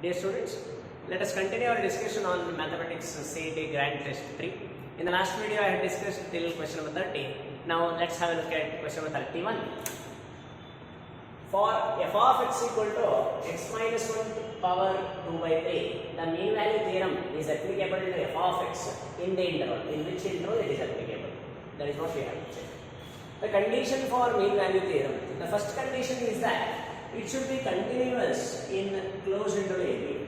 Dear students, let us continue our discussion on mathematics CET Grand Test 3. In the last video, I had discussed till question number 30. Now let's have a look at question number 31. For f of x equal to x minus 1 power 2 by 3, the mean value theorem is applicable to f of x in the interval. In which interval it is applicable? That is what we have to check. The condition for mean value theorem, the first condition is that it should be continuous in closed interval AB,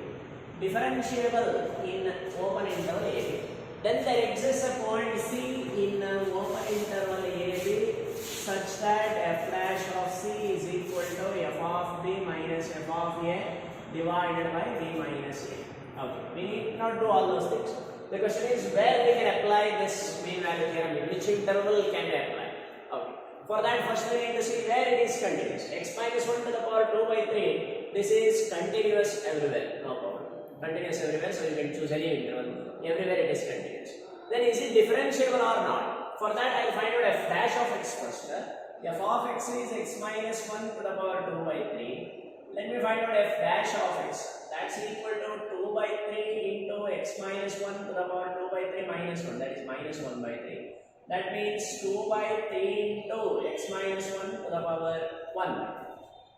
differentiable in open interval AB. Then there exists a point C in open interval AB such that f dash of C is equal to f of B minus f of A divided by B minus A. Okay, we need not do all those things. The question is where we can apply this mean value theorem, in which interval can we apply? Okay. For that, first we need to see where it is continuous. X minus 1 to the power 2 by 3, this is continuous everywhere, no problem. Continuous everywhere, so you can choose any interval. Everywhere it is continuous. Then is it differentiable or not? For that, I will find out f dash of x first. F of x is x minus 1 to the power 2 by 3. Let me find out f dash of x. That's equal to 2 by 3 into x minus 1 to the power 2 by 3 minus 1. That is minus 1 by 3. That means 2 by 3 into x minus 1 to the power 1.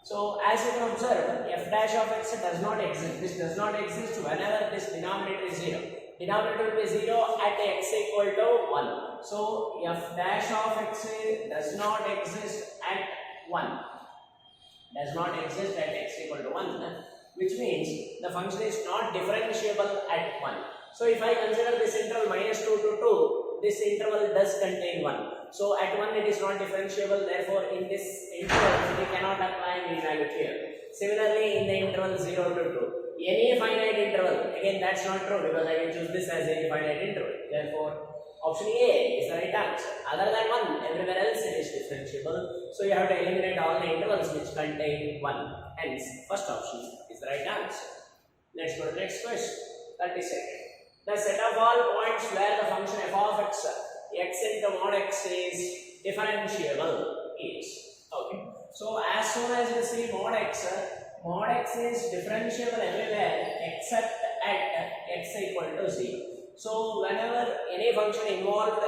So as you can observe, f dash of x does not exist. This does not exist whenever this denominator is 0. Denominator will be 0 at x equal to 1. So f dash of x does not exist at 1. Does not exist at x equal to 1. Which means the function is not differentiable at 1. So if I consider this interval minus 2 to 2, this interval does contain 1. So at 1 it is not differentiable, therefore in this interval we cannot apply mean value theorem. Similarly in the interval 0 to 2, any finite interval, again that's not true because I can choose this as any finite interval. Therefore option A is the right answer. Other than 1, everywhere else it is differentiable. So you have to eliminate all the intervals which contain 1. Hence first option is the right answer. Let's go to the next question. 32nd. The set of all points where the function f of x into mod x is differentiable is. Okay. So as soon as you see mod x is differentiable everywhere except at x equal to 0. So whenever any function involved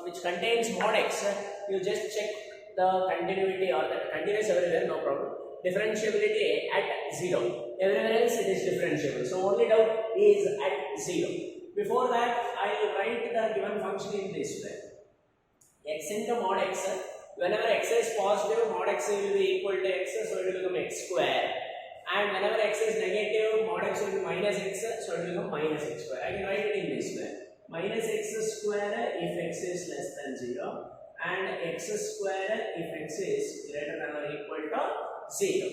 which contains mod x, you just check the continuity or the continuous everywhere, no problem. Differentiability at 0. Everywhere else it is differentiable. So only doubt is at 0. Before that, I will write the given function in this way. X into mod x. Whenever x is positive, mod x will be equal to x, so it will become x square. And whenever x is negative, mod x will be minus x, so it will become minus x square. I can write it in this way. Minus x square if x is less than 0, and x square if x is greater than or equal to 0.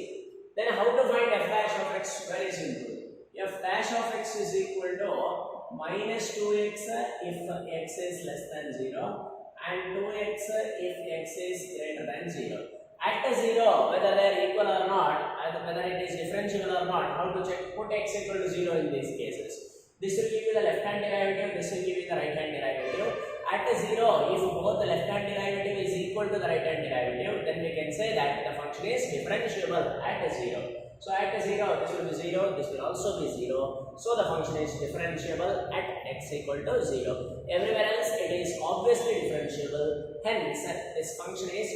Then how to find f dash of x? Very simple. F dash of x is equal to minus 2x if x is less than 0 and 2x if x is greater than 0. At 0, whether they are equal or not, whether it is differentiable or not, how to check? Put x equal to 0 in these cases. This will give you the left hand derivative, this will give you the right hand derivative. At 0, if both the left hand derivative is equal to the right hand derivative, then we can say that the function is differentiable at 0. So at 0, this will be 0, this will also be 0. So the function is differentiable at x equal to 0. Everywhere else it is obviously differentiable. Hence, this function is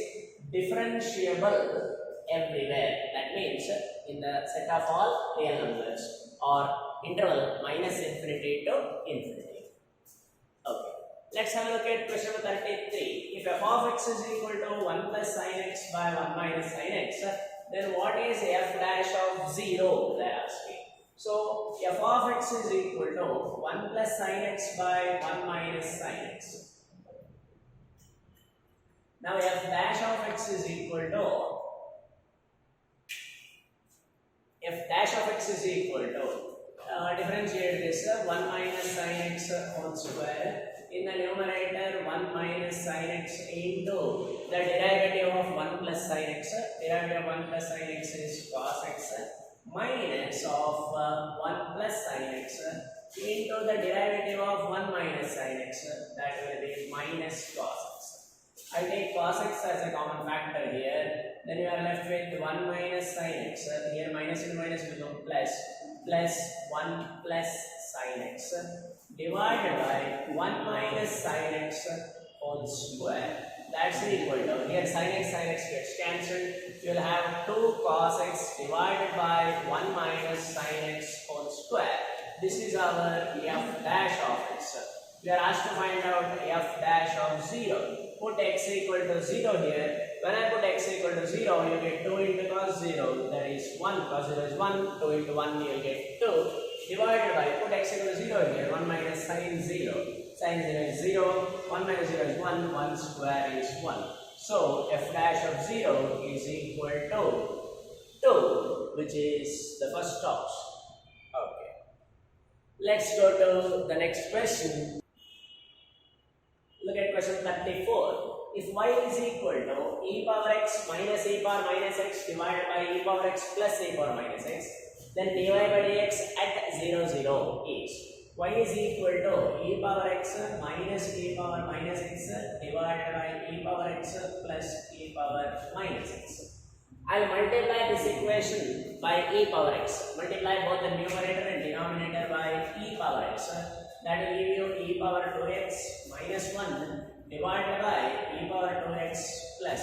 differentiable everywhere. That means in the set of all real numbers or interval minus infinity to infinity. Okay. Let's have a look at question number 33. If f of x is equal to 1 plus sin x by 1 minus sin x, then what is f dash of 0? They are asking. So f of x is equal to 1 plus sin x by 1 minus sin x. Now f dash of x is equal to differentiate this 1 minus sin x whole square. In the numerator 1 minus sin x into the derivative of 1 plus sin x. Derivative of 1 plus sin x is cos x minus of 1 plus sin x into the derivative of 1 minus sin x, that will be minus cos x. I take cos x as a common factor here, then you are left with 1 minus sin x. Here minus into minus will become plus plus 1 plus sin x divided by 1 minus sin x whole square. That's equal to, here sin x gets cancelled. You will have 2 cos x divided by 1 minus sin x whole square. This is our f dash of x. We are asked to find out f dash of 0. Put x equal to 0 here. When I put x equal to 0, you get 2 into cos 0, that is 1. Cos 0 is 1, 2 into 1, you will get 2. Divided by, put x equal to 0 here, 1 minus sin 0. Sin 0 is 0, 1 minus 0 is 1, 1 square is 1. So, f dash of 0 is equal to 2, which is the first option. Okay. Let's go to the next question. Look at question 34. If y is equal to e power x minus e power minus x divided by e power x plus e power minus x, then dy by dx at 0, 0 is y is equal to e power x minus e power minus x divided by e power x plus e power minus x. I will multiply this equation by e power x. Multiply both the numerator and denominator by e power x. That will give you e power 2x minus 1 divided by e power 2x plus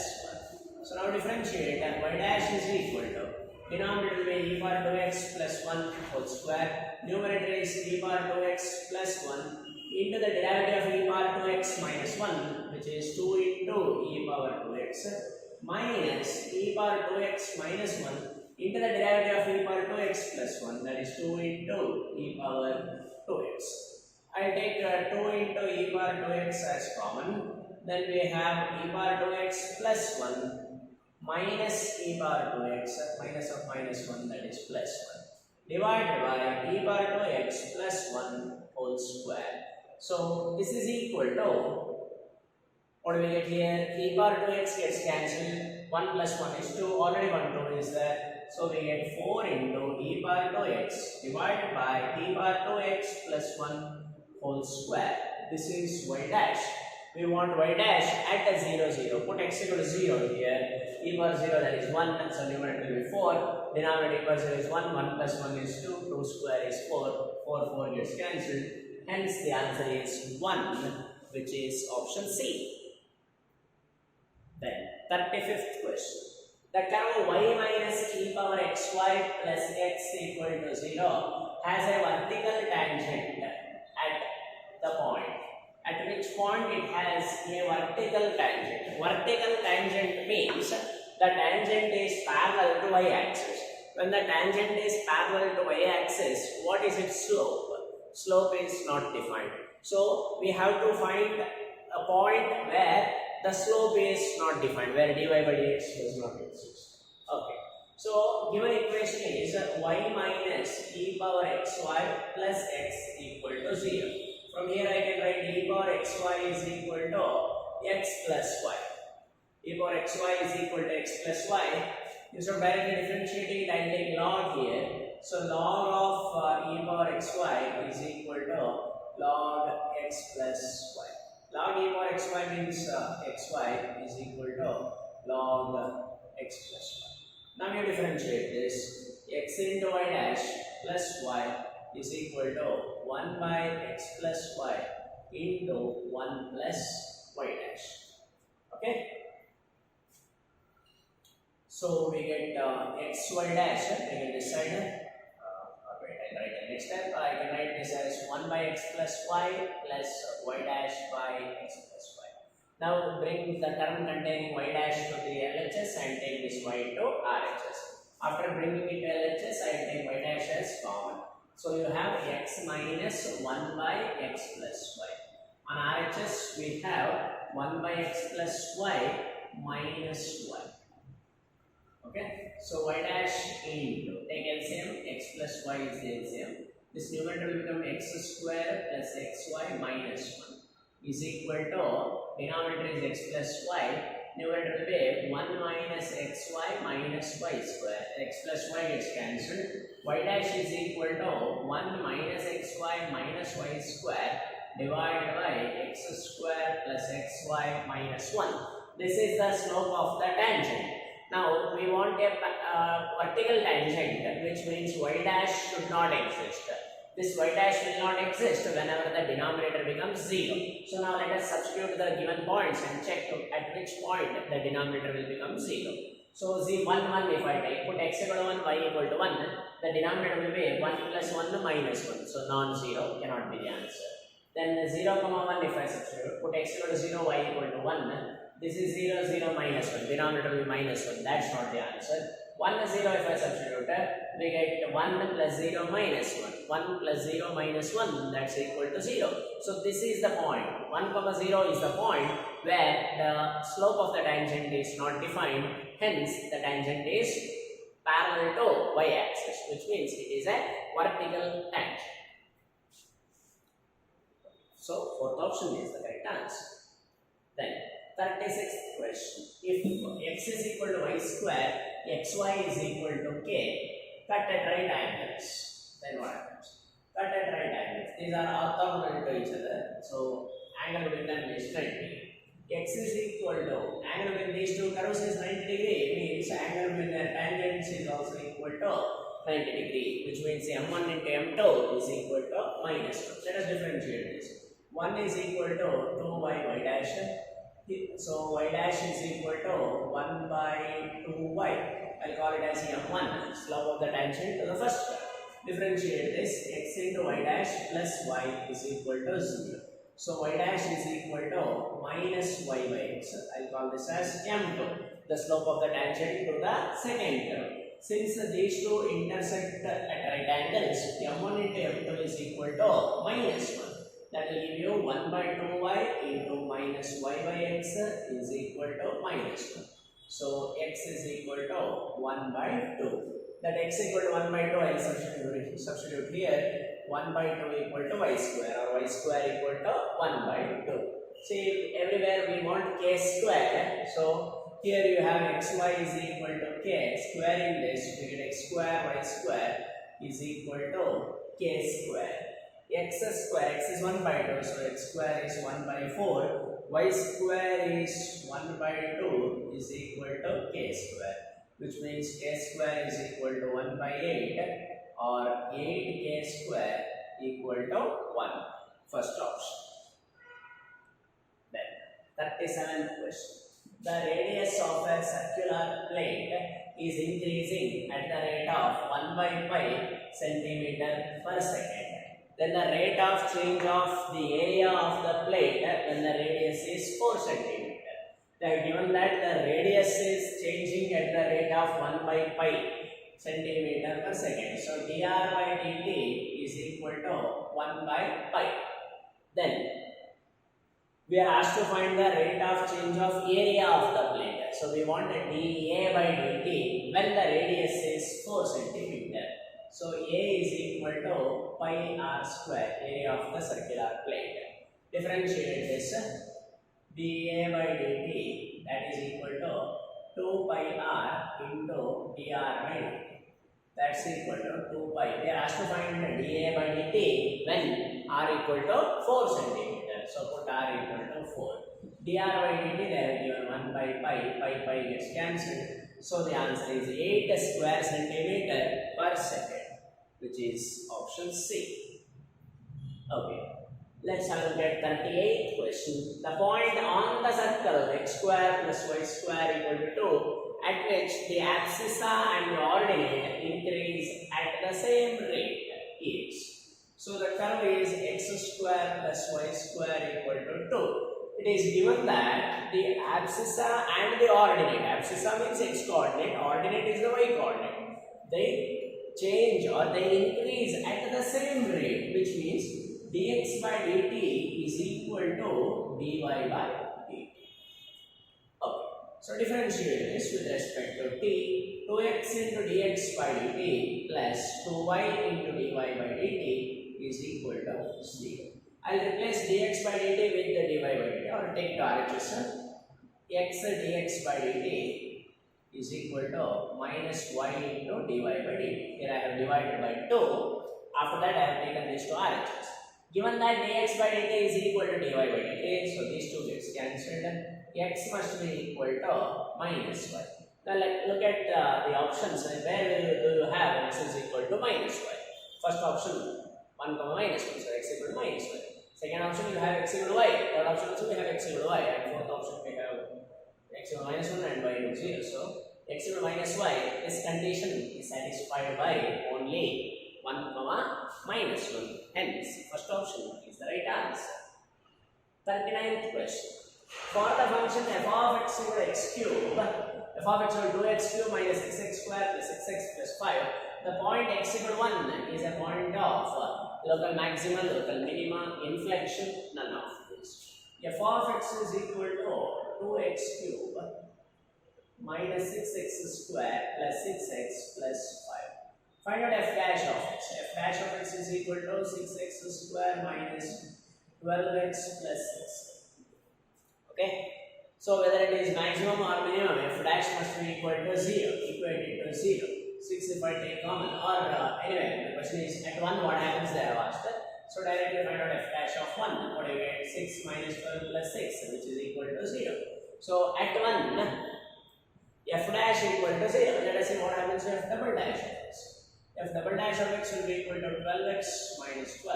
1. So now differentiate, and y dash is equal to, denominator will be e power 2x plus 1 whole square, numerator is e power 2x plus 1 into the derivative of e power 2x minus 1, which is 2 into e power 2x minus e power 2x minus 1 into the derivative of e power 2x plus 1, that is 2 into e power 2x. I will take 2 into e power 2x as common. Then we have e power 2x plus 1 minus e power 2x, minus of minus 1, that is plus 1, divided by e power 2x plus 1 whole square. So this is equal to, what do we get here? E power 2x gets cancelled. 1 plus 1 is 2. Already 1 2 is there. So we get 4 into e power 2x divided by e power 2x plus 1 whole square. This is y dash. We want y dash at 0, 0. Put x equal to 0 here. E power 0, that is 1. So numerator will be 4. Denominator e power 0 is 1. 1 plus 1 is 2. 2 square is 4. 4, 4 gets cancelled. Hence the answer is 1, which is option C. Then 35th question. The curve y minus e power xy plus x equal to 0 has a vertical tangent at the point. At which point it has a vertical tangent. Vertical tangent means the tangent is parallel to y-axis. When the tangent is parallel to y-axis, what is its slope? Slope is not defined. So we have to find a point where the slope is not defined, where dy by dx does not exist. Okay. So given equation is y minus e power xy plus x equal to 0. From here I can write e power xy is equal to x plus y. E power xy is equal to x plus y. Instead of directly differentiating it, I will take log here. So log of e power xy is equal to log x plus y. Log e power xy means xy is equal to log x plus y. Now you differentiate this. X into y dash plus y is equal to 1 by x plus y into 1 plus y dash. Okay. So we get xy dash. I can decide. Wait, I write it next time. I can write this as 1 by x plus y plus y dash by x plus y. Now bring the term containing y dash to the LHS and take this y to RHS. After bringing it to LHS, I take y dash as common. So you have x minus 1 by x plus y. On RHS we have 1 by x plus y minus y. Okay, so y dash into, take LCM, x plus y is the LCM. This numerator will become x square plus xy minus 1 is equal to, denominator is x plus y, numerator will be 1 minus xy minus y square. X plus y gets cancelled. Y dash is equal to 1 minus xy minus y square divided by x square plus xy minus 1. This is the slope of the tangent. Now we want a vertical tangent, which means y dash should not exist. This y dash will not exist whenever the denominator becomes 0. So now let us substitute the given points and check at which point the denominator will become 0. So z 1 1 if I take, put x equal to 1, y equal to 1, the denominator will be 1 plus 1 minus 1. So non-zero cannot be the answer. Then 0 comma 1 if I substitute, put x equal to 0, y equal to 1. This is 0 0 minus 1. Denominator will be minus 1. That's not the answer. 1 0 if I substitute, we get 1 plus 0 minus 1. 1 plus 0 minus 1, that's equal to 0. So this is the point. 1 comma 0 is the point where the slope of the tangent is not defined. Hence, the tangent is parallel to y-axis, which means it is a vertical tangent. So, fourth option is the correct answer. Then, 36th question. If x is equal to y square, xy is equal to k, cut at right angles. Then what happens? Cut at right angles. These are orthogonal to each other. So, angle between them is 90. X is equal to, angle between these two curves is 90 degree, means angle between their tangents is also equal to 90 degree, which means m1 into m2 is equal to minus 1. Let us differentiate this. 1 is equal to 2y y dash. So y dash is equal to 1 by 2y. I'll call it as m1, slope of the tangent to the first curve. Differentiate this, x into y dash plus y is equal to 0. So y dash is equal to minus y by x. I'll call this as m2, the slope of the tangent to the second curve. Since these two intersect at right angles, m1 into m2 is equal to minus 1. That will give you 1 by 2y into minus y by x is equal to minus 1. So x is equal to 1 by 2. That x equal to 1 by 2 I will substitute here. 1 by 2 equal to y square, or y square equal to 1 by 2. See, everywhere we want k square. So here you have xy is equal to k. Squaring this, we get x square y square is equal to k square. X square, x is 1 by 2, so x square is 1 by 4. Y square is 1 by 2 is equal to k square, which means k square is equal to 1 by 8, or 8k square equal to 1. First option. Then, 37th question. The radius of a circular plate is increasing at the rate of 1 by pi centimeter per second. Then the rate of change of the area of the plate when the radius is 4 centimeter. They have given that the radius is changing at the rate of 1 by pi centimeter per second. So dr by dt is equal to 1 by pi. Then we are asked to find the rate of change of area of the plate. So we want dA by dt when the radius is 4 centimeter. So A is equal to pi r square, area of the circular plate. Differentiate this, dA by dt, that is equal to 2 pi r into dr by dt. That's equal to 2 pi. They are asked to find dA by dt when r equal to 4 centimeter. So put r equal to 4. dr by dt they have given 1 by pi gets cancelled. So the answer is 8 square centimeter per second, which is option C. Okay, let's have a look at 38th question. The point on the circle x square plus y square equal to 2 at which the abscissa and the ordinate increase at the same rate is. So the curve is x square plus y square equal to 2. It is given that the abscissa and the ordinate, abscissa means x coordinate, ordinate is the y coordinate, they change or they increase at the same rate, which means dx by dt is equal to dy by dt. Okay, so differentiate this with respect to t. 2x into dx by dt plus 2y into dy by dt is equal to 0. I'll replace dx by dt with the dy by dt, or take the RHS. X dx by dt is equal to minus y into dy by dt. Here I have divided by 2. After that I have taken these two RHS. Given that dx by dt is equal to dy by dt, so these two gets cancelled. X must be equal to minus y. Now look at the options. Where do you have x is equal to minus y? First option 1 comma minus 1, so x equal to minus y. Second option you have x equal to y. Third option also we have x equal to y. And fourth option we have x equal to minus 1 and y equal to 0. So x equal to minus y, this condition is satisfied by only 1 comma minus 1. Hence, first option is the right answer. 39th question. For the function f of x equal to x cube, f of x equal to 2x cube minus 6x square plus 6x plus 5, the point x equal to 1 is a point of local maxima, local minima, inflection, none of this. F of x is equal to 2x cube minus 6x square plus 6x plus 5. Find out f dash of x. F dash of x is equal to 6x square minus 12x plus 6. Okay. So whether it is maximum or minimum, f dash must be equal to 0, equated to 0. 6 if I take common, or anyway, the question is at 1 what happens they have asked. So directly find out f dash of 1. What do you get? 6 minus 12 plus 6, which is equal to 0. So at 1, f dash equal to 0. Let us see what happens to f double dash of x. F double dash of x will be equal to 12x minus 12.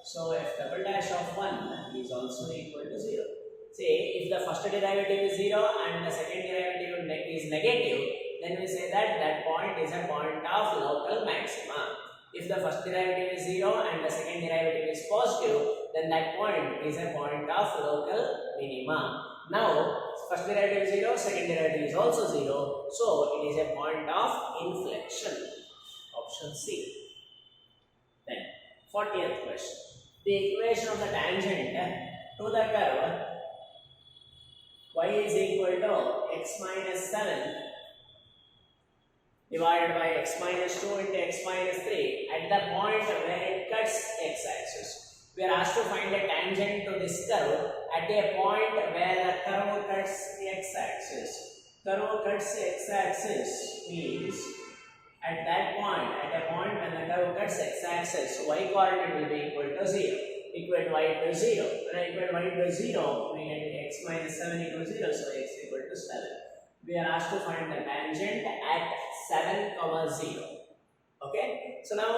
So f double dash of 1 is also equal to 0. Say if the first derivative is 0 and the second derivative is negative, then we say that that point is a point of local maxima. If the first derivative is 0 and the second derivative is positive, then that point is a point of local minima. Now, first derivative is 0, second derivative is also 0, so it is a point of inflection. Option C. Then, 40th question. The equation of the tangent to the curve y is equal to x minus 7 divided by x minus 2 into x minus 3 at the point where it cuts x-axis. We are asked to find a tangent to this curve at a point where the curve cuts x-axis. Curve cuts x-axis means at that point, at a point when the curve cuts x-axis, y coordinate will be equal to 0. Equate y to 0. When I equate y to 0, we get x minus 7 equal to 0, so x equal to 7. We are asked to find the tangent at 7, 0. Okay? So now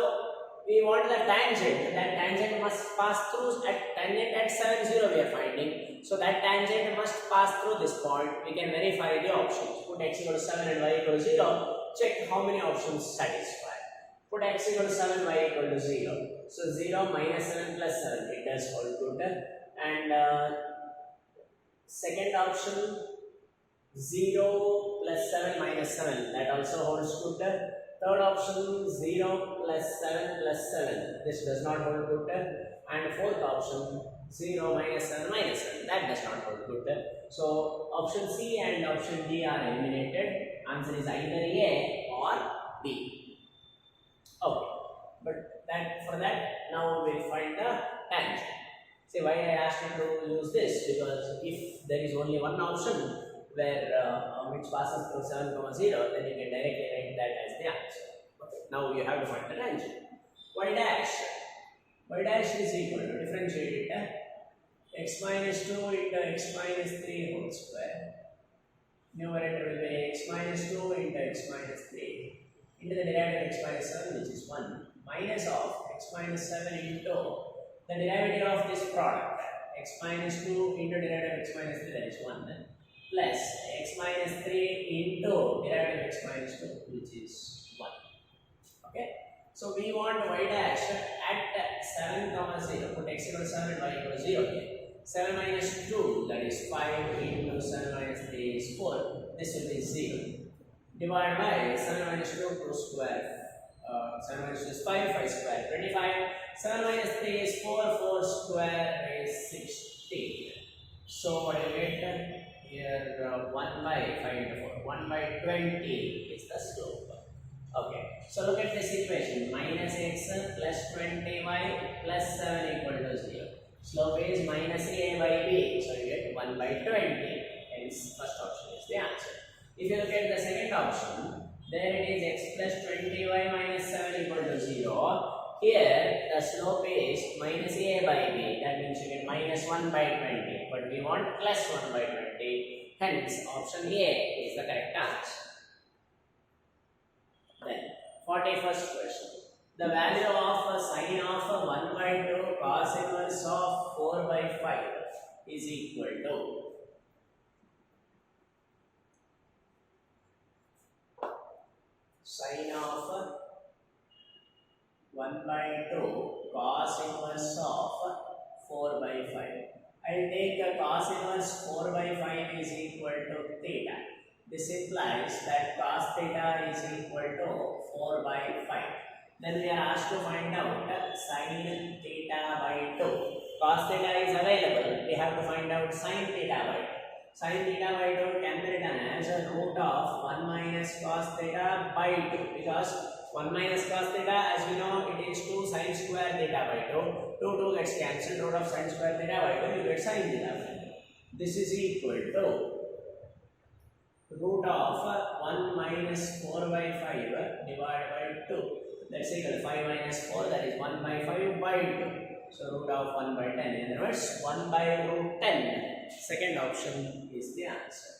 we want the tangent. That tangent must pass through at tangent at 7, 0 we are finding. So that tangent must pass through this point. We can verify the options. Put x equal to 7 and y equal to 0. Check how many options satisfy. Put x equal to 7, y equal to 0. So 0 minus 7 plus 7, it does hold good. And second option, 0 plus 7 minus 7, that also holds good. Third option, 0 plus 7 plus 7, this does not hold good. And fourth option, 0 minus 7 minus 7, that does not hold good. So option C and option D are eliminated. Answer is either A or B. Okay, but for that now we will find the tangent. See why I asked you to use this, because if there is only one option where which passes through 7, 0, then you can directly write that as the answer. Okay. Now you have to find the tangent. Y dash is equal to differentiate it x minus 2 into x minus 3 whole square. Numerator will be x minus 2 into x minus 3 into the derivative x minus 7, which is 1, minus of x minus 7 into the derivative of this product x minus 2 into derivative x minus 3, that is 1, plus x minus 3 into derivative x minus 2, which is 1. Okay, so we want y dash at 7, 0. Put x equal to 7 and y equal to 0 here. 7 minus 2, that is 5 into 7 minus 3 is 4. This will be 0. Divided by 7 minus 2 square. 7 minus 2 is 5, 5 square 25. 7 minus 3 is 4, 4 square is 16. So what do you get? Here 1 by 5 into 4. 1 by 20 is the slope. Okay, so look at this equation. Minus x plus 20y plus 7 equal to 0. Slope is minus a by b. So you get 1 by 20. Hence, first option is the answer. If you look at the second option, there it is x plus 20y minus 7 equal to 0. Here, the slope is minus a by b. That means you get minus 1 by 20. But we want plus 1 by 20. Hence, option A is the correct answer. 41st question. The value of sine of 1 by 2 cos inverse of 4 by 5 is equal to sine of 1 by 2 cos inverse of 4 by 5. I will take a cos inverse 4 by 5 is equal to theta. This implies that cos theta is equal to 4 by 5. Then we are asked to find out sin theta by 2. Cos theta is available. We have to find out sin theta by 2. Sin theta by 2 can be written as a root of 1 minus cos theta by 2, because 1 minus cos theta, as we know, it is 2 sin square theta by 2. 2 gets cancelled. Root of sin square theta by 2, you get sin theta by 2. This is equal to root of 1 minus 4 by 5 divided by 2. That's equal to 5 minus 4, that is 1 by 5 by 2. So root of 1 by 10. In other words, 1 by root 10. Second option is the answer.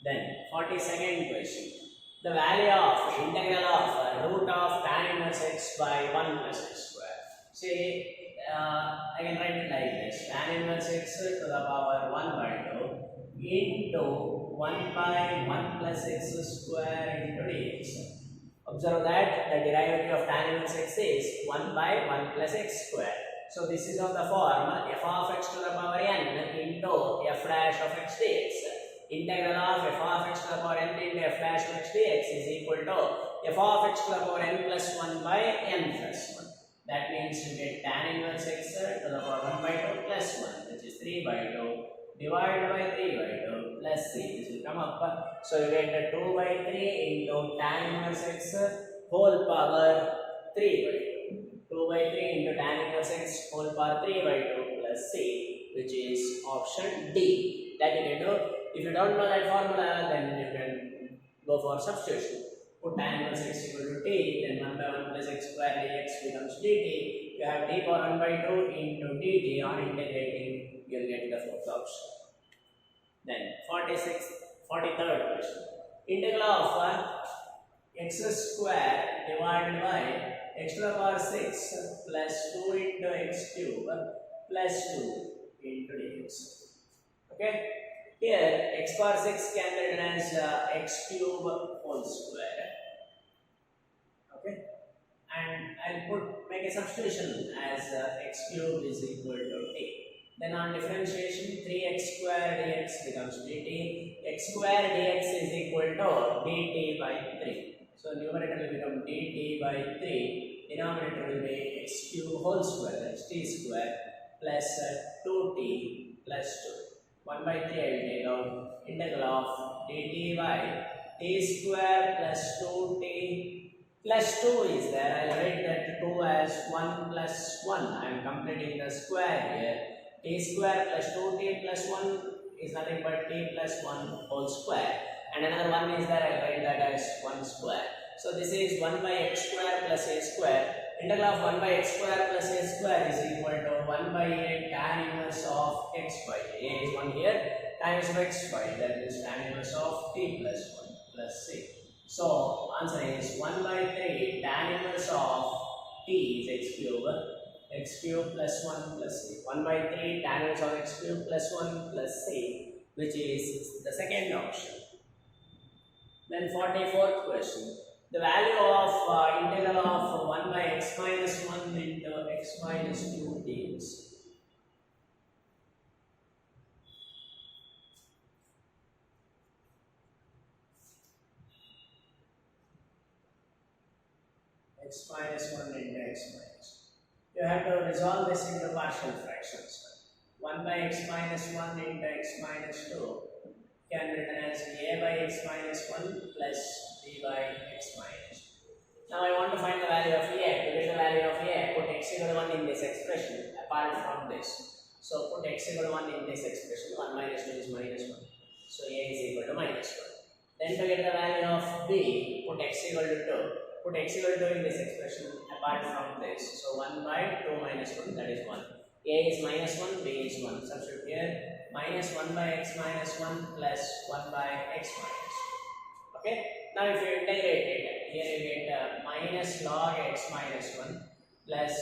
Then 42nd question. The value of integral of root of tan inverse x by 1 plus x square. See, I can write it like this. Tan inverse x to the power 1 by 2 into 1 by 1 plus x square into dx. Observe that the derivative of tan inverse x is 1 by 1 plus x square. So this is of the form f of x to the power n into f dash of x dx. Integral of f of x to the power n into f dash of x dx is equal to f of x to the power n plus 1 by n plus 1. That means you get tan inverse x to the power 1 by 2 plus 1, which is 3 by 2 divided by 3 by 2 plus c. This will come up. So you get 2 by 3 into tan inverse x whole power 3 by 2. 2 by 3 into tan inverse x whole power 3 by 2 plus c, which is option D. That you can do. If you don't know that formula, then you can go for substitution. Put tan inverse x equal to t, then 1 by 1 plus x square dx becomes dt. You have t power 1 by 2 into dt. On integrating, you will get the fourth option. Then 43rd question. Integral of x square divided by x to the power 6 plus 2 into x cube plus 2 into dx. Okay. Here x power 6 can be written as x cube whole square. Okay. And I'll make a substitution as x cube is equal to t. Then on differentiation, 3x square dx becomes dt. X square dx is equal to dt by 3. So numerator will become dt by 3. Denominator will be x cube whole square, that's t square, plus 2t plus 2. 1 by 3 I will take out. Integral of dt by t square plus 2t plus 2 is there. I will write that 2 as 1 plus 1. I am completing the square here. T square plus 2t plus 1 is nothing but t plus 1 whole square. And another 1 is there. I will write that as 1 square. So this is 1 by x square plus a square. Integral of 1 by x square plus a square is equal to 1 by a tan inverse of x by a is 1 here. Tan inverse of x by, that is tan inverse of t plus 1 plus c. So answer is 1 by 3 tan inverse of t is x cube plus 1 plus c. 1 by 3 tan inverse of x cube plus 1 plus c, which is the second option. Then 44th question. The value of integral of 1 by x minus 1 into x minus 2 dx. X minus 1 into x minus. You have to resolve this into partial fractions. 1 by x minus 1 into x minus 2 can be written as a by x minus 1 plus b by x minus. Now I want to find the value of a. To get the value of a, put x equal to 1 in this expression apart from this. So put x equal to 1 in this expression. 1 minus 2 is minus 1. So a is equal to minus 1. Then to get the value of b, put x equal to 2. Put x equal to 2 in this expression apart from this. So 1 by 2 minus 1, that is 1. A is minus 1, b is 1. Substitute here. Minus 1 by x minus 1 plus 1 by x minus 1. Okay. Now if you integrate it, here you get minus log x minus 1 plus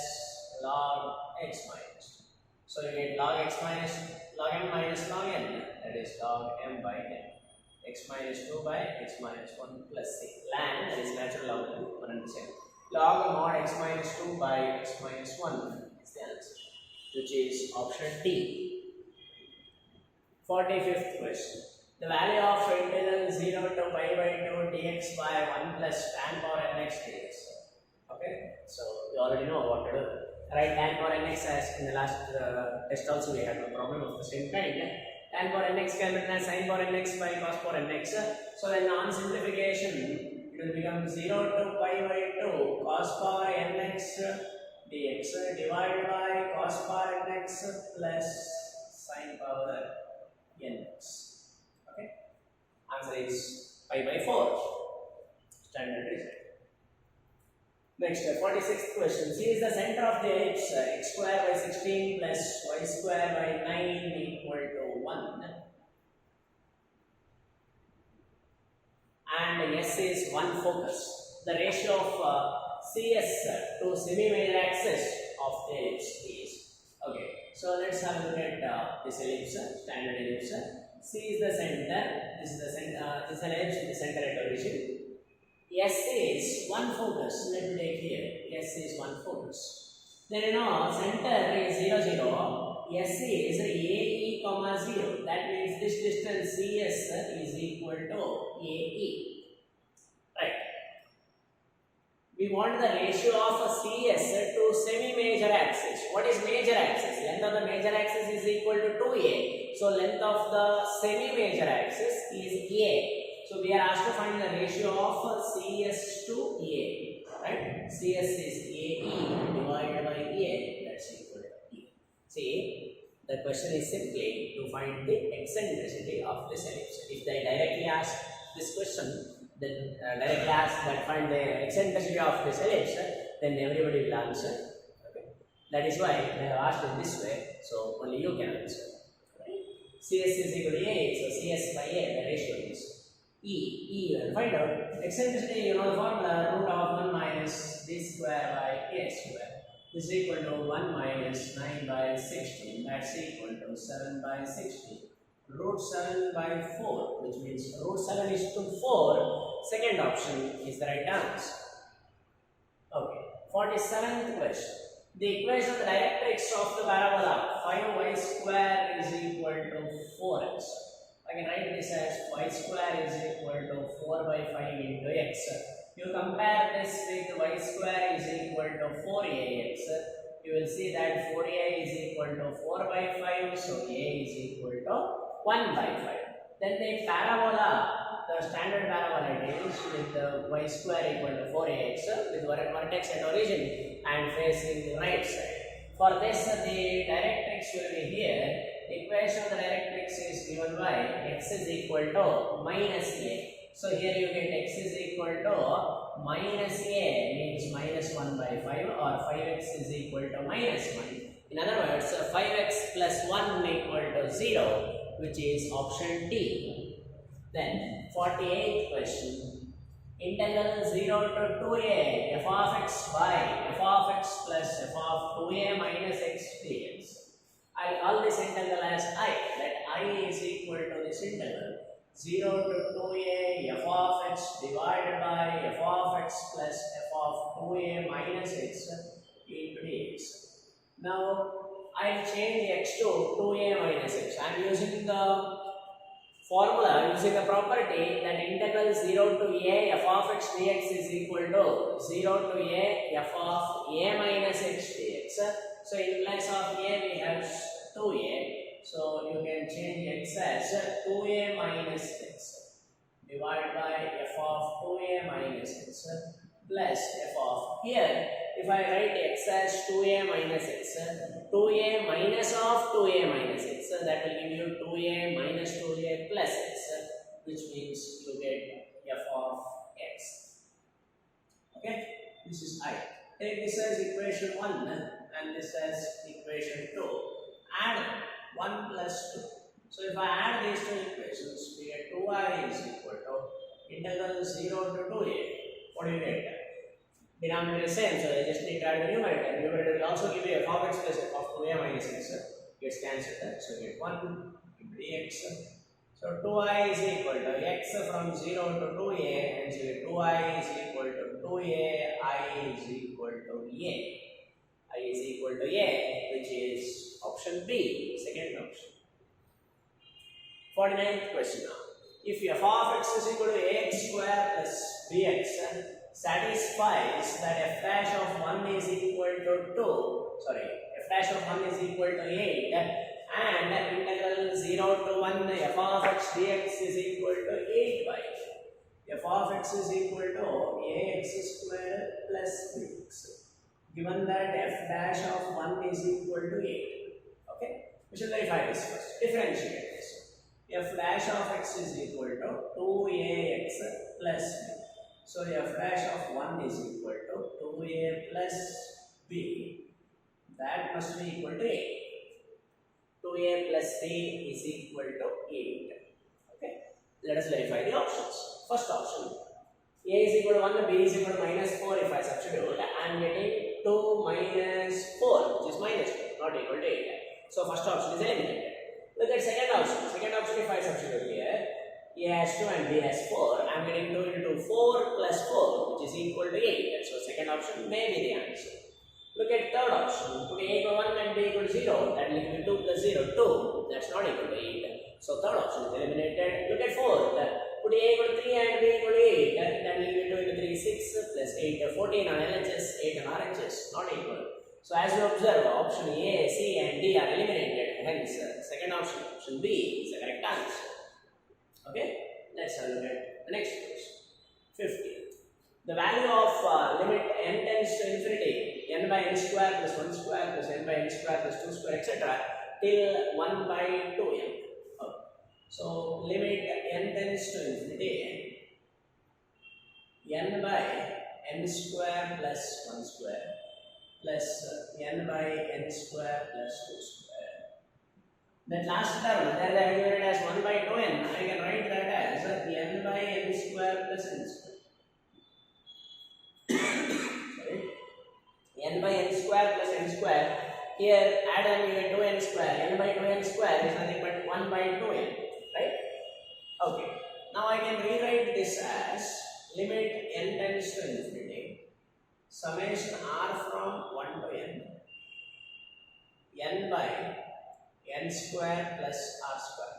log x minus 2. So you get log x minus log m minus log n, that is log m by n. X minus 2 by x minus 1 plus c. Ln, that is natural log. Log mod x minus 2 by x minus 1 is the answer, which is option D. 45th question. The value of integral 0 to pi by 2 dx by 1 plus tan power nx dx. Okay, so you already know what to do. Write tan power nx as in the last test also we had a problem of the same kind. Tan power nx can be written as sin power nx by cos power nx. So then on simplification, it will become 0 to pi by 2 cos power nx dx divided by cos power nx plus sin power nx. Okay, answer is pi by 4. Standard result. Next, 46th question. C is the center of the ellipse x square by 16 plus y square by 9 equal to 1. And S is one focus. The ratio of CS to semi-major axis of the ellipse is. Okay, so let's have a look at this ellipse, standard ellipse. C is the center. This is the center. This ellipse is the center at origin. S is one focus. Let me take here. S is one focus. Then you know center is 0, 0. S is AE, 0. That means this distance CS is equal to AE. Right. We want the ratio of CS to semi-major axis. What is major axis? Length of the major axis is equal to 2A. So length of the semi-major axis is A. So we are asked to find the ratio of CS to A. Right? CS is AE divided by A. That's equal to E. See, the question is simply to find the eccentricity of this ellipse. If they directly ask this question, then directly ask that find the eccentricity of this ellipse, then everybody will answer. Okay. That is why they have asked it this way. So only you can answer. Right? CS is equal to A. So CS by A, the ratio is E. Will find out eccentricity. You know the formula, root of 1 minus d square by a square. This is equal to 1 minus 9 by 16. That's equal to 7 by 16. Root 7 by 4, which means root 7 is to 4. Second option is the right answer. Okay. 47th question. The equation of the directrix of the parabola 5y square is equal to 4x. I can write this as y square is equal to 4 by 5 into x. You compare this with y square is equal to 4ax. You will see that 4a is equal to 4 by 5. So a is equal to 1 by 5. Then the parabola, the standard parabola it is with the y square equal to 4ax with vertex at origin and facing the right side. For this, the directrix will be here. The equation of the directrix is given by x is equal to minus a. So here you get x is equal to minus a means minus 1 by 5 or 5x is equal to minus 1. In other words, 5x plus 1 equal to 0, which is option D. Then 48th question. Integral 0 to 2a f of x by f of x plus f of 2a minus x dx. I will call this integral as I. Let I is equal to this integral 0 to 2a f of x divided by f of x plus f of 2a minus x into dx. Now I will change x to 2a minus x. I am using the formula, using the property that integral 0 to a f of x dx is equal to 0 to a f of a minus x dx. So in place of a we have 2a. So you can change x as 2a minus x divided by f of 2a minus x plus f of here. If I write x as 2a minus x, 2a minus of 2a minus x, that will give you 2a minus 2a plus x, which means you get f of x. Okay, this is I. Take this as equation 1 and this as equation 2. Add 1 plus 2. So if I add these two equations, we get 2i is equal to integral 0 to 2a. What do you get? Denominator is same, so I just need to add the numerator. Numerator will also give you f of x plus f of 2a minus x. Gets cancelled. So you get 1 into dx. So 2i is equal to x from 0 to 2a, and so 2i is equal to 2a, I is equal to a. I is equal to a, which is option B, second option. 49th question now. If f of x is equal to ax square plus bx satisfies that f dash of 1 is equal to 2, f dash of 1 is equal to 8, and integral 0 to 1 f of x dx is equal to 8 by f of x is equal to ax square plus bx. Given that f dash of 1 is equal to 8. Okay, we should verify this first. Differentiate this. F dash of x is equal to 2ax plus b. So f dash of 1 is equal to 2a plus b. That must be equal to 8. 2a plus b is equal to 8. Okay, let us verify the options. First option, a is equal to 1, b is equal to minus 4. If I substitute, I am getting 2 minus 4, which is minus 2, not equal to 8. So first option is eliminated. Look at second option. Second option, if I substitute here, a has 2 and b has 4, I am getting 2 into 4 plus 4, which is equal to 8. So second option may be the answer. Look at third option. Put a equal to 1 and b equal to 0, that will give me 2 plus 0, 2. That's not equal to 8. So third option is eliminated. Look at fourth. Put a equal to 3 and b equal to 8, that will give me 2 into 3, 6 plus 8, 14 on LHS, 8 on RHS, not equal. So as you observe, option A, C and D are eliminated. Hence, second option, option B is the correct answer. Okay, let's have a look at the next question. 50. The value of limit n tends to infinity, n by n square plus 1 square plus n by n square plus 2 square, etc. till 1 by 2n. Okay. So limit n tends to infinity, n by n square plus 1 square plus n by n square plus 2 square. That last term, that I have given it as 1 by 2n, I can write that as n by n square plus n square. Sorry, n by n square plus n square. Here add and you get 2n square. N by 2n square is nothing but 1 by 2n, right? Okay. Now I can rewrite this as limit n tends to infinity, summation r from 1 to n by n square plus r square.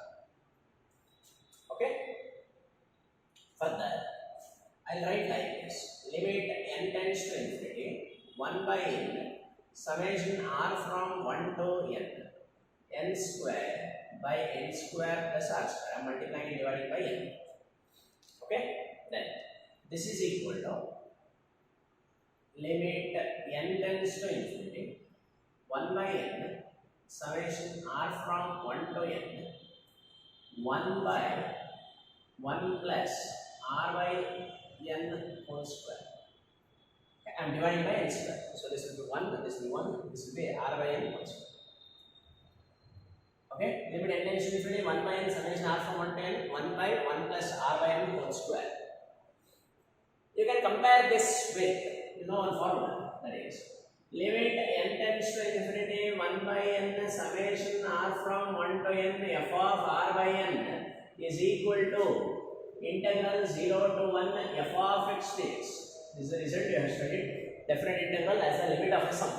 Okay? Further, I'll write like this. Limit n tends to infinity, 1 by n, summation r from 1 to n square by n square plus r square. I am multiplying and dividing by n. Okay? Then, this is equal to limit n tends to infinity, 1 by n, summation r from 1 to n, 1 by 1 plus r by n whole square. Okay, I am dividing by n square. So this will be 1, this will be 1, this will be r by n whole square. Okay, limit n tends to infinity, 1 by n, summation r from 1 to n, 1 by 1 plus r by n whole square. You can compare this with one formula, that is limit n tends to infinity, 1 by n, summation r from 1 to n, f of r by n is equal to integral 0 to 1 f of x dx. This is the result you have studied. Definite integral as the limit of a sum.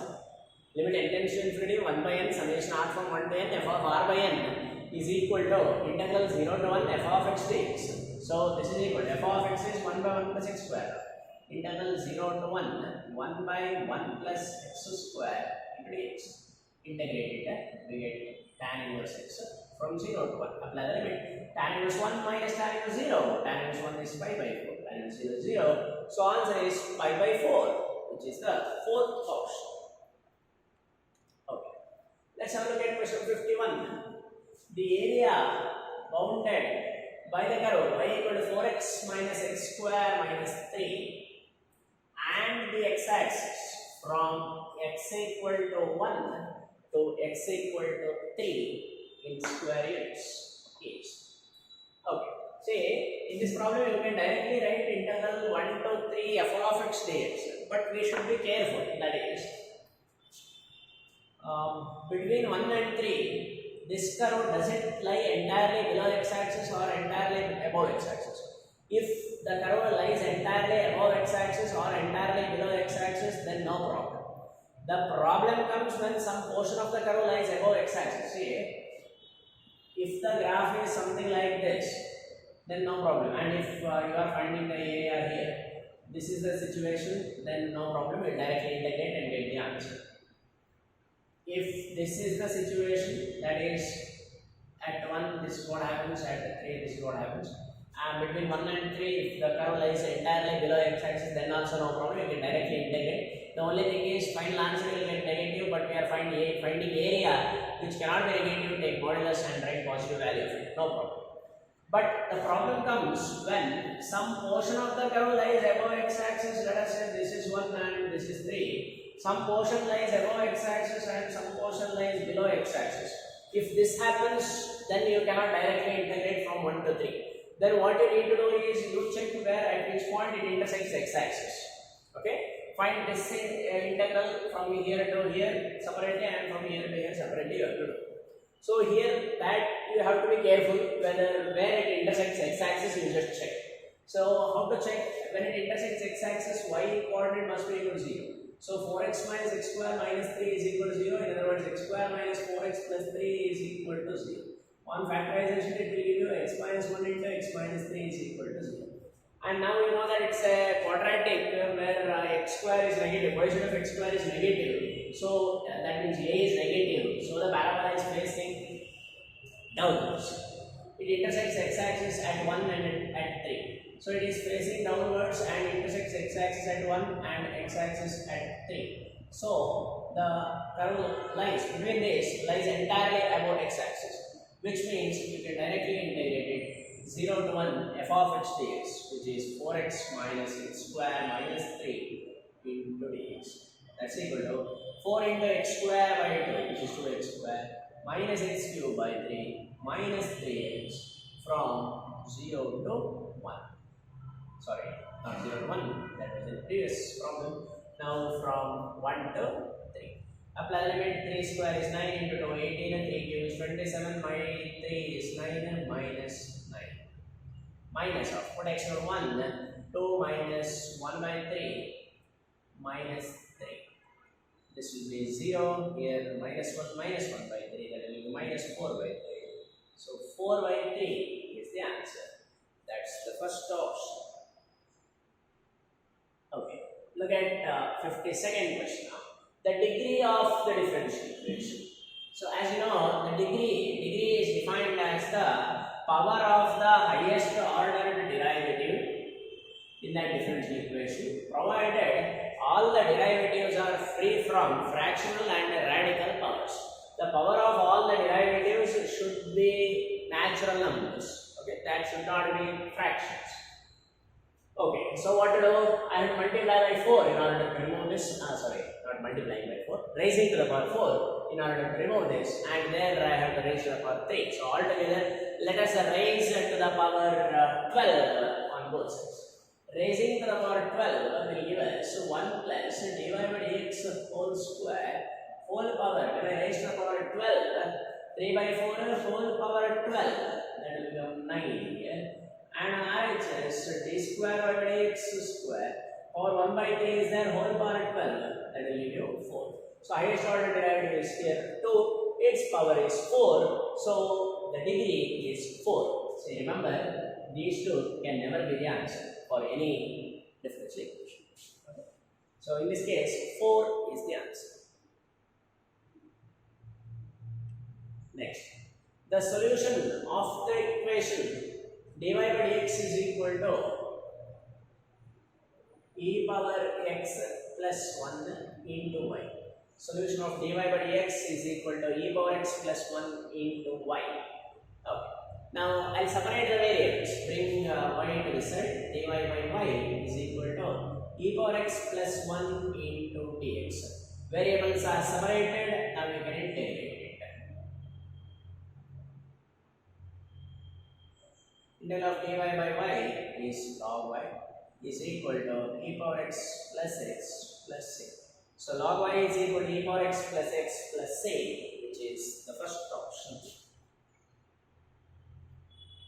Limit n tends to infinity, 1 by n, summation r from 1 to n, f of r by n is equal to integral 0 to 1 f of x dx. So this is equal to f of x is 1 by 1 plus x square. Integral 0 to 1, 1 by 1 plus x square into dx. Integrate it, we get tan inverse x from 0 to 1. Apply the limit. Tan inverse 1 minus tan inverse 0. Tan inverse 1 is pi by 4. Tan inverse 0 is 0. So answer is pi by 4, which is the fourth option. Okay. Let's have a look at question 51. The area bounded by the curve y equal to 4x minus x square minus 3 and the x-axis from x equal to 1 to x equal to 3 in square units is. Okay. See, in this problem you can directly write integral 1 to 3 f of x dx, but we should be careful. That is, between 1 and 3, this curve doesn't lie entirely below x-axis or entirely above x-axis. If the curve lies entirely above x-axis or entirely below x-axis, then no problem. The problem comes when some portion of the curve lies above x-axis. See, if the graph is something like this, then no problem. And if you are finding the area here, this is the situation, then no problem. You directly integrate and get the answer. If this is the situation, that is at 1 this is what happens, at 3 this is what happens, and between 1 and 3 if the curve lies entirely below x-axis, then also no problem, you can directly integrate. The only thing is final answer will get negative, but we are finding area which cannot be negative, take modulus and write positive value of it, no problem. But the problem comes when some portion of the curve lies above x-axis. Let us say this is 1 and this is 3. Some portion lies above x-axis and some portion lies below x-axis. If this happens, then you cannot directly integrate from 1 to 3. Then what you need to do is you check where at which point it intersects x-axis. Okay? Find this integral from here to here separately and from here to here separately you have to do. So here that you have to be careful whether where it intersects x-axis, you just check. So how to check? When it intersects x-axis, y coordinate must be equal to 0. So 4x minus x square minus 3 is equal to 0. In other words, x square minus 4x plus 3 is equal to 0. On factorization, it will give you x minus 1 into x minus 3 is equal to 0. And now you know that it's a quadratic where x square is negative, coefficient of x square is negative. So that means a is negative. So the parabola is facing downwards. It intersects x-axis at 1 and at 3. So it is facing downwards and intersects x-axis at 1 and x-axis at 3. So the curve lies between this lies entirely above x-axis, which means you can directly integrate it 0 to 1 f of x dx, which is 4x minus x square minus 3 into dx. That's equal to 4 into x square by 2, which is 2x square, minus x cube by 3 minus 3x from 0 to 1. Sorry, not 0 to 1, that was in the previous problem. Now from 1 to 3. Apply limit 3 square is 9 into 2, 18 and 3 cube is 27, my 3 is 9 and minus 9. Minus of, put x over 1, 2 minus 1 by 3, minus 3. This will be 0, here minus 1 by 3, that will be minus 4 by 3. So 4 by 3 is the answer. That's the first option. Okay, look at 52nd question now. The degree of the differential equation. So as you know, the degree is defined as the power of the highest ordered derivative in that differential equation, provided all the derivatives are free from fractional and radical powers. The power of all the derivatives should be natural numbers. Okay, that should not be fractions. Okay, so what to do? I have to multiply by 4 in order to remove this. Sorry, not multiplying by 4, raising to the power 4 in order to remove this, and there I have to raise to the power 3. So altogether, let us raise to the power 12 on both sides. Raising to the power 12 will give us 1 plus dy by dx whole square whole power. When I raise to the power 12, 3 by 4 whole power 12, that will become 9 here. And RHS d square by dx square power 1 by 3 is there whole power 12, that will give you 4. So highest order derivative is here 2, its power is 4, so the degree is 4. So remember, these two can never be the answer for any differential equation. Okay. So in this case, 4 is the answer. Next, the solution of the equation dy by dx is equal to e power x plus 1 into y. Solution of dy by dx is equal to e power x plus 1 into y. Okay. Now I'll separate the variables. Bring y to this side. Dy by y is equal to e power x plus 1 into dx. Variables are separated. Now we can integrate it. integral of dy by y is log y is equal to e power x plus c. So log y is equal to e power x plus c, which is the first option.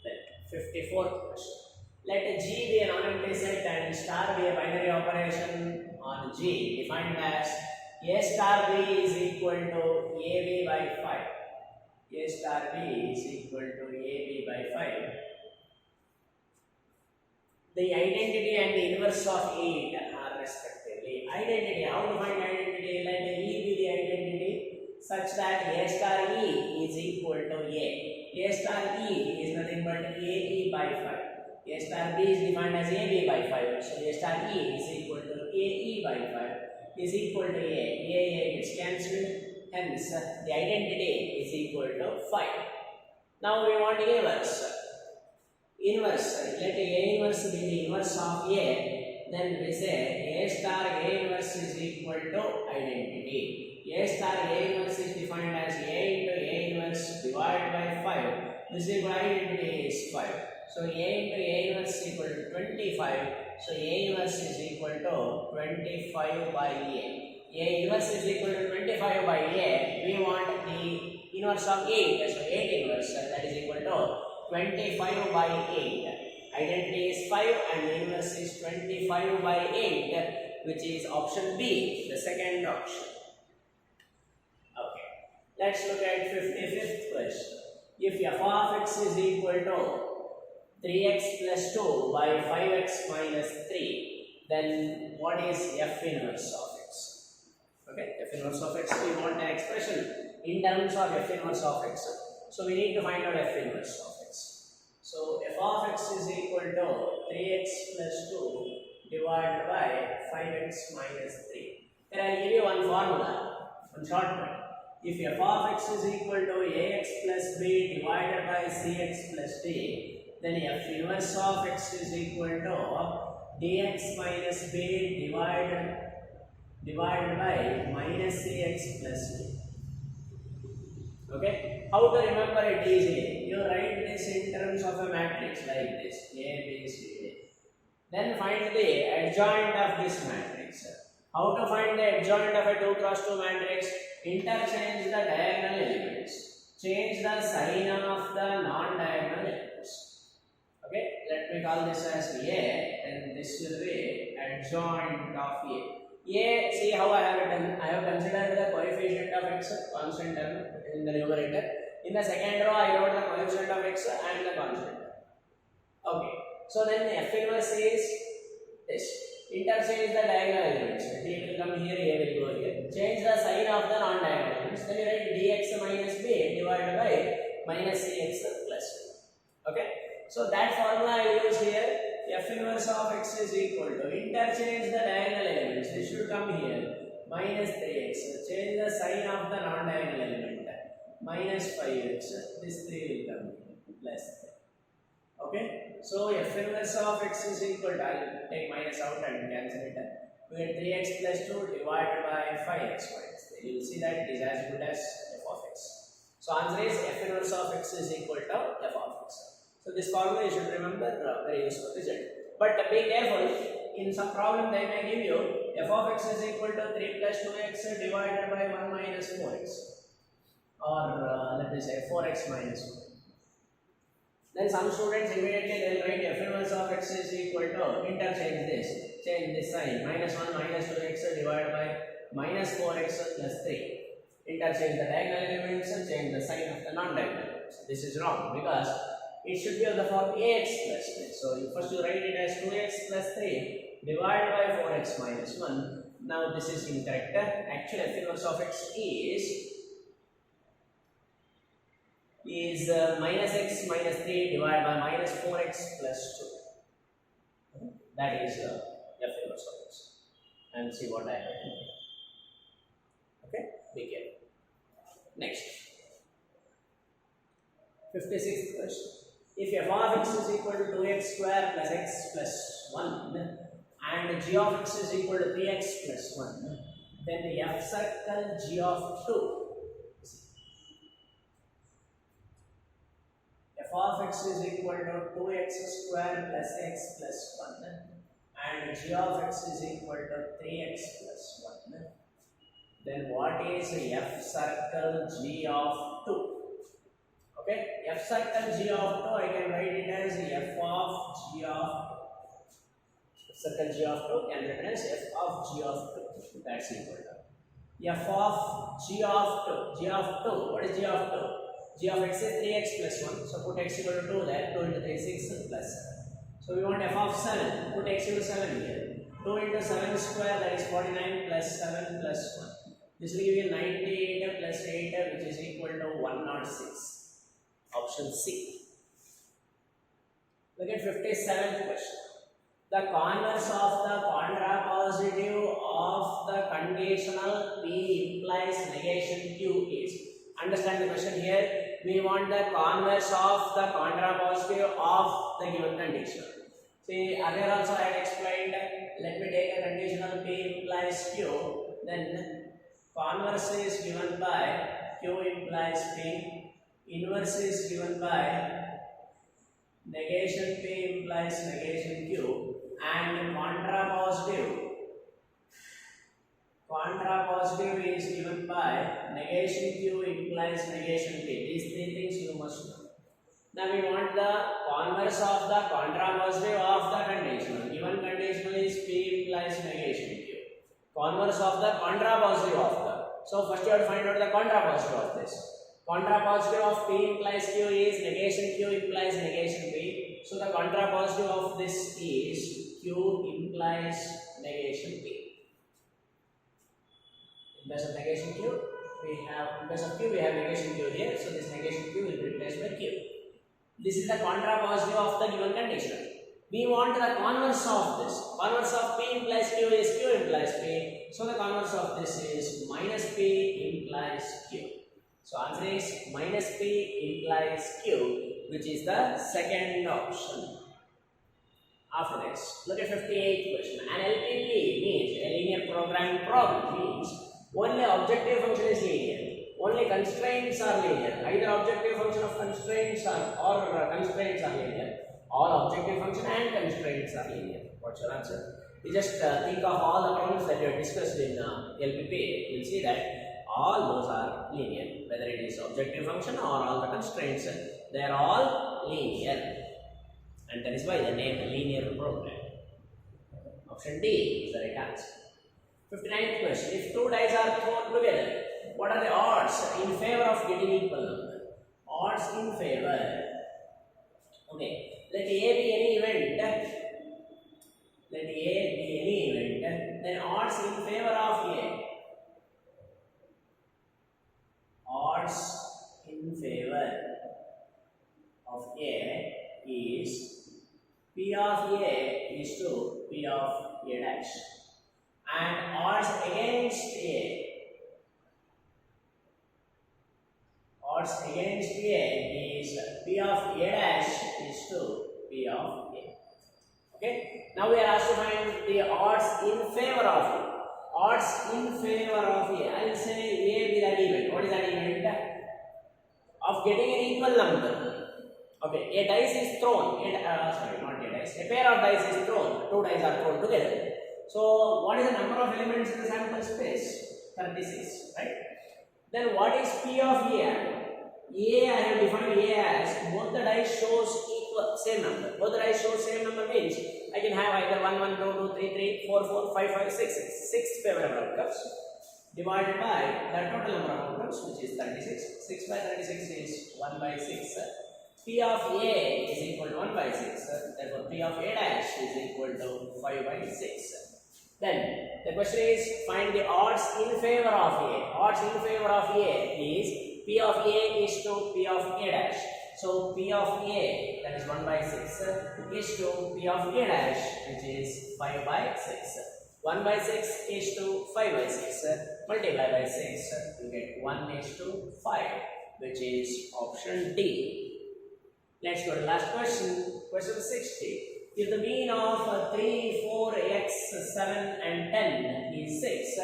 Then 54th question. Let G be an unempty set and star be a binary operation on G defined as A star B is equal to AB by 5. A star B is equal to AB by 5. The identity and the inverse of it are respectively. Identity, how to find identity? Let E be the identity such that A star E is equal to A. A star E is nothing but AE by 5. A star B is defined as AB by 5. So A star E is equal to AE by 5 is equal to A gets cancelled. Hence, the identity is equal to 5. Now we want inverse. Let A inverse be the inverse of A. Then we say A star A inverse is equal to identity. A star A inverse is defined as A into A inverse divided by 5. This is identity is 5. So A into A inverse is equal to 25. So A inverse is equal to 25 by A. A inverse is equal to 25 by A. We want the inverse of 8. So 8 inverse, that is equal to 25 by 8. Identity is 5 and the inverse is 25 by 8, which is option B, the second option. Okay. Let's look at 55th question. If f of x is equal to 3x plus 2 by 5x minus 3, then what is f inverse of x? Okay, f inverse of x, we want an expression in terms of f inverse of x. So we need to find out f inverse of x. So f of x is equal to 3x plus 2 divided by 5x minus 3. Then I will give you one formula, one shortcut. If f of x is equal to ax plus b divided by cx plus d, then f inverse of x is equal to dx minus b divided by minus cx plus d. Okay, how to remember it easily? You write this in terms of a matrix like this, A, B, C, D. Then find the adjoint of this matrix. How to find the adjoint of a 2 cross 2 matrix? Interchange the diagonal elements. Change the sign of the non-diagonal elements. Okay, let me call this as A, and this will be adjoint of A. A, see how I have written. I have considered the coefficient of x, constant term in the numerator. In the second row, I wrote the coefficient of x and the constant term. Okay, so then the f inverse is this. Interchange the diagonal elements. D will come here, A will go here. Change the sign of the non-diagonal elements. Then you write dx minus b divided by minus cx plus b. Okay, so that formula I will use here. F inverse of x is equal to, interchange the diagonal elements. This should come here. Minus 3x. Change the sign of the non-diagonal element. Minus 5x. This 3 will come here. Plus 3. Okay. So f inverse of x is equal to, I will take minus out and cancel it. We get 3x plus 2 divided by 5x minus 3. You will see that it is as good as f of x. So answer is f inverse of x is equal to f of x. So this formula you should remember, very useful result. But be careful, in some problem they may give you f of x is equal to 3 plus 2x divided by 1 minus 4x. Or let me say 4x minus 1. Then some students immediately they will write f inverse of x is equal to, interchange this, change this sign, minus 1 minus 2x divided by minus 4x plus 3. Interchange the diagonal elements and change the sign of the non-diagonal elements. This is wrong because it should be of the form ax plus 3. So first you write it as 2x plus 3 divided by 4x minus 1. Now this is incorrect. Actually f inverse of x is minus x minus 3 divided by minus 4x plus 2. That is f inverse of x. And see what I have written here. Okay, be careful. Next, 56th question. If f of x is equal to 2x square plus x plus 1 and g of x is equal to 3x plus 1, then the f circle g of 2. F of x is equal to 2x square plus x plus 1 and g of x is equal to 3x plus 1, then what is f circle g of 2? Okay, f circle g of 2, I can write it as f of g of circle g of 2 can be written as f of g of 2. That's equal to f of g of 2. G of 2, what is g of 2? G of x is 3x plus 1. So put x equal to 2 there. 2 into 3 is 6 plus 7. So we want f of 7. Put x equal to 7 here. 2 into 7 square, that is 49 plus 7 plus 1. This will give you 98 plus 8, which is equal to 106. Option C. Look at 57th question. The converse of the contrapositive of the conditional P implies negation Q is. Understand the question here. We want the converse of the contrapositive of the given conditional. See, earlier also I had explained, let me take a conditional P implies Q, then converse is given by Q implies P, inverse is given by negation P implies negation Q, and contrapositive is given by negation Q implies negation P. These three things you must know. Now we want the converse of the contrapositive of the conditional. Given conditional is P implies negation Q. Converse of the contrapositive of the. So first you have to find out the contrapositive of this. Contrapositive of P implies Q is negation Q implies negation P. So the contrapositive of this is Q implies negation P. In place of negation Q, we have, in place of Q, we have negation Q here. So this negation Q will be replaced by Q. This is the contrapositive of the given condition. We want the converse of this. Converse of P implies Q is Q implies P. So the converse of this is minus P implies Q. So answer is minus P implies Q, which is the second option. After this, look at 58th question. An LPP means a linear programming problem means only objective function is linear. Only constraints are linear. Either objective function of constraints or constraints are linear. All objective function and constraints are linear. What's your answer? You just think of all the problems that you have discussed in LPP. You'll see that all those are linear. Whether it is objective function or all the constraints, they are all linear. And that is why the name linear program. Option D is the right answer. 59th question. If two dice are thrown together, what are the odds in favor of getting equal number? Odds in favor. Okay. Let A be any event. Let A be any event. Then odds in favor of A. Odds in favor of A is P of A is to P of A dash. And odds against A. Odds against A is P of A dash is to P of A. Okay. Now we are asked to find the odds in favor of A. Odds in favor of A. I will say A be that event. What is that event? Of getting an equal number. Okay. A dice is thrown. Sorry, not a dice. A pair of dice is thrown. Two dice are thrown together. So what is the number of elements in the sample space? 36, right? Then what is P of A? I have defined A as both the dice shows equal same number. Both the dice shows same number means I can have either 1, 1, 2, 2, 3, 3, 4, 4, 5, 5, 6, 6. 6 favorable outcomes divided by the total number of outcomes, which is 36. 6 by 36 is 1 by 6. P of A is equal to 1 by 6. Therefore, P of A dash is equal to 5 by 6. Then the question is find the odds in favor of A. Odds in favor of A is P of A is to P of A dash. So P of A, that is 1 by 6, is to P of A dash, which is 5 by 6. 1 by 6 is to 5 by 6. Multiply by 6, you get 1 is to 5, which is option D. Let's go to the last question. Question 60. If the mean of 3, 4, x, 7 and 10 is 6,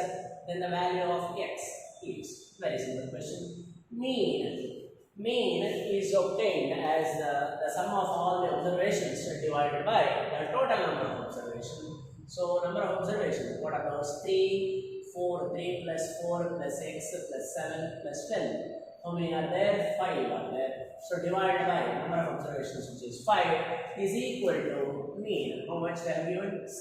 then the value of x is, very simple question, mean. Mean is obtained as the sum of all the observations divided by the total number of observations. So number of observations, what are those? 3, 4, 3 plus 4 plus 6 plus 7 plus 10. How many are there? 5 are there. So divided by number of observations, which is 5, is equal to mean. How much they have given? 6.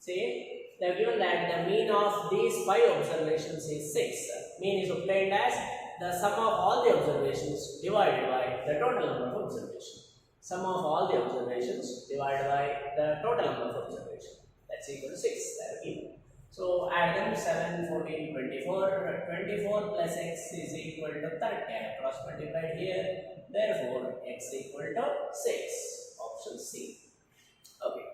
See, they have given that the mean of these 5 observations is 6. Mean is obtained as the sum of all the observations divided by the total number of observations. Sum of all the observations divided by the total number of observations. That's equal to 6. That is given. So add them 7, 14, 24. 24 plus x is equal to 30. Cross multiplied here. Therefore, x equal to 6. Option C. Okay.